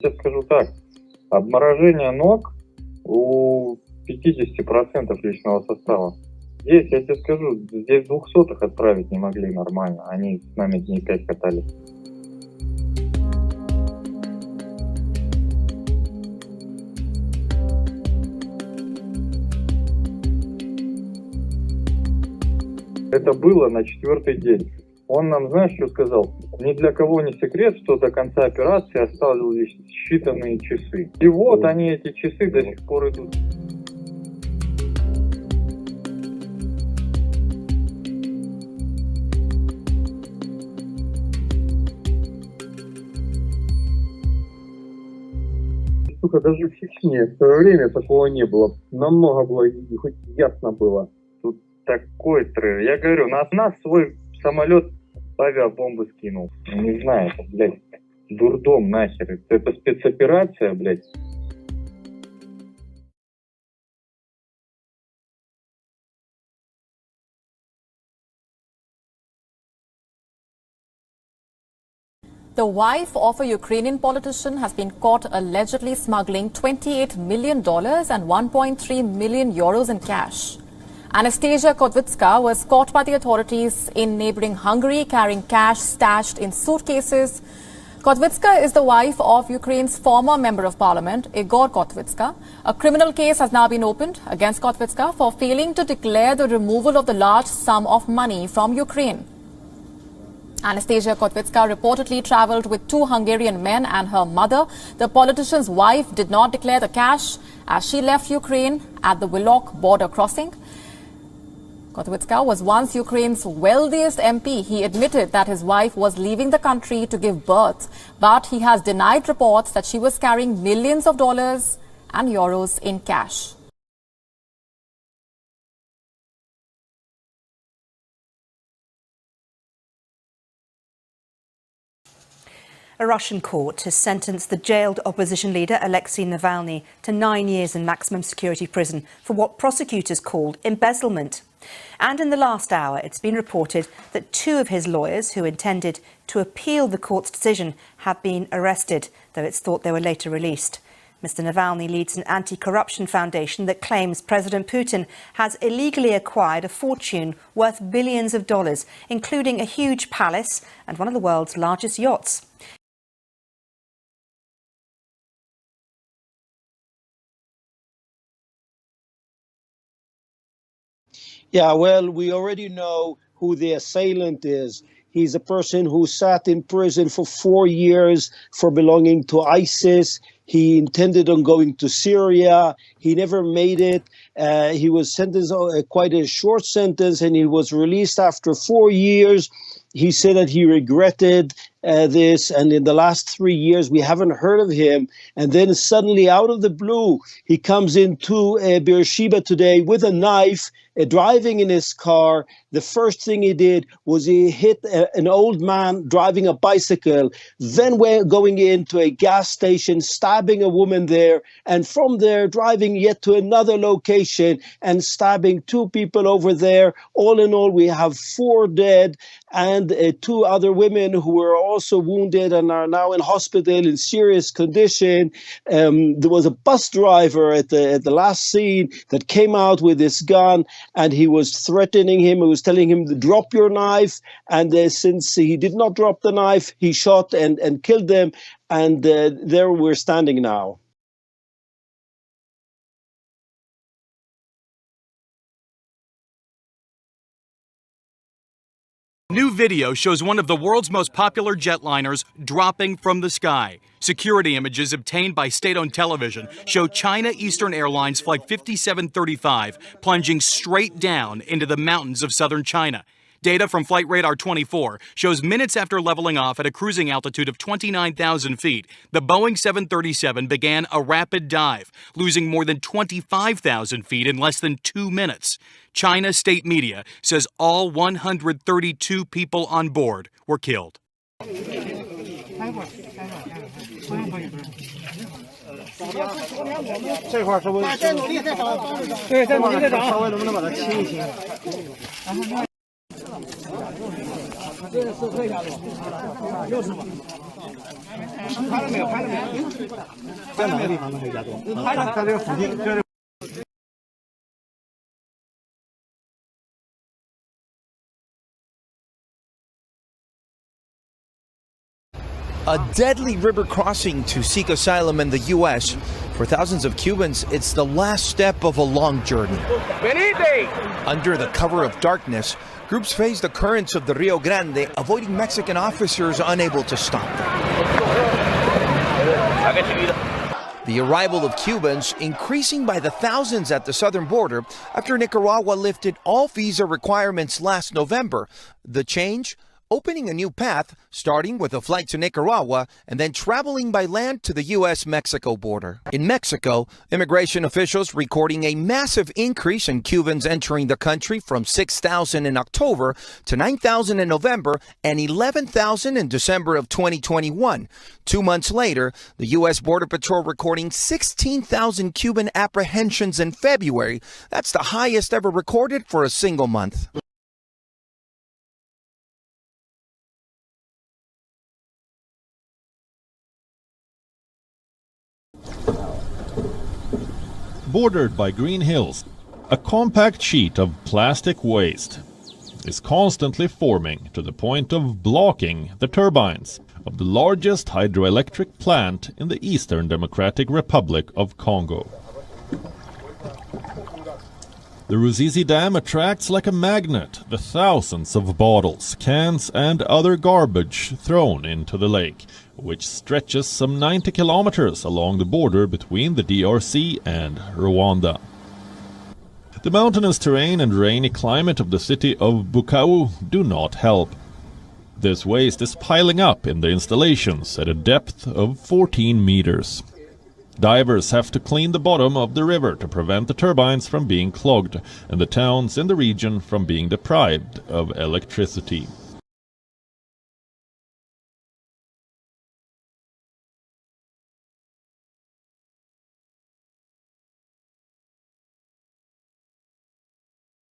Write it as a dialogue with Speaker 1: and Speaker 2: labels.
Speaker 1: тебе скажу так, обморожение ног у 50% личного состава. Здесь, я тебе скажу, здесь 200-х отправить не могли нормально. Они с нами дней 5 катались. Это было на 4-й день. Он нам, знаешь, что сказал? Ни для кого не секрет, что до конца операции остались считанные часы. И вот они, эти часы, до сих пор идут.
Speaker 2: Сука, даже в Чечне в свое время такого не было. Намного было, хоть ясно было.
Speaker 1: Тут такой трэш. Я говорю, нас свой самолет авиабомбы скинул. Не знаю, это, блядь, дурдом нахер. Это спецоперация, блядь.
Speaker 3: The wife of a Ukrainian politician has been caught allegedly smuggling $28 million and 1.3 million euros in cash. Anastasia Katvitska was caught by the authorities in neighboring Hungary carrying cash stashed in suitcases. Katvitska is the wife of Ukraine's former member of parliament, Igor Katvitska. A criminal case has now been opened against Katvitska for failing to declare the removal of the large sum of money from Ukraine. Anastasia Katvitska reportedly traveled with 2 Hungarian men and her mother. The politician's wife did not declare the cash as she left Ukraine at the Wuzhou border crossing. Katvitska was once Ukraine's wealthiest MP. He admitted that his wife was leaving the country to give birth, but he has denied reports that she was carrying millions of dollars and euros in cash.
Speaker 4: A Russian court has sentenced the jailed opposition leader Alexei Navalny to 9 years in maximum security prison for what prosecutors called embezzlement. And in the last hour, it's been reported that 2 of his lawyers who intended to appeal the court's decision have been arrested, though it's thought they were later released. Mr. Navalny leads an anti-corruption foundation that claims President Putin has illegally acquired a fortune worth billions of dollars, including a huge palace and one of the world's largest yachts.
Speaker 5: Yeah, well, we already know who the assailant is. He's a person who sat in prison for 4 years for belonging to ISIS. He intended on going to Syria. He never made it. He was sentenced quite a short sentence, and he was released after 4 years. He said that he regretted this, and in the last 3 years we haven't heard of him. And then suddenly, out of the blue, he comes into Beersheba today with a knife, driving in his car. The first thing he did was he hit an old man driving a bicycle, then going into a gas station, stabbing a woman there, and from there driving yet to another location and stabbing 2 people over there. All in all, we have 4 dead and 2 other women who were also wounded and are now in hospital in serious condition. There was a bus driver at the last scene that came out with his gun, and he was threatening him. He was telling him to drop your knife. And since he did not drop the knife, he shot and killed them. And there we're standing now.
Speaker 6: New video shows one of the world's most popular jetliners dropping from the sky. Security images obtained by state-owned television show China Eastern Airlines Flight 5735 plunging straight down into the mountains of southern China. Data from Flight Radar 24 shows minutes after leveling off at a cruising altitude of 29,000 feet, the Boeing 737 began a rapid dive, losing more than 25,000 feet in less than 2 minutes. China state media says all 132 people on board were killed.
Speaker 7: A deadly river crossing to seek asylum in the U.S. For thousands of Cubans, it's the last step of a long journey. Under the cover of darkness, groups face the currents of the Rio Grande, avoiding Mexican officers unable to stop them. The arrival of Cubans increasing by the thousands at the southern border after Nicaragua lifted all visa requirements last November. The change? Opening a new path, starting with a flight to Nicaragua and then traveling by land to the U.S.-Mexico border. In Mexico, immigration officials recording a massive increase in Cubans entering the country from 6,000 in October to 9,000 in November and 11,000 in December of 2021. 2 months later, the U.S. Border Patrol recording 16,000 Cuban apprehensions in February. That's the highest ever recorded for a single month.
Speaker 8: Bordered by green hills, a compact sheet of plastic waste is constantly forming to the point of blocking the turbines of the largest hydroelectric plant in the Eastern Democratic Republic of Congo. The Ruzizi Dam attracts like a magnet the thousands of bottles, cans and other garbage thrown into the lake, which stretches some 90 kilometers along the border between the DRC and Rwanda. The mountainous terrain and rainy climate of the city of Bukavu do not help. This waste is piling up in the installations at a depth of 14 meters. Divers have to clean the bottom of the river to prevent the turbines from being clogged and the towns in the region from being deprived of electricity.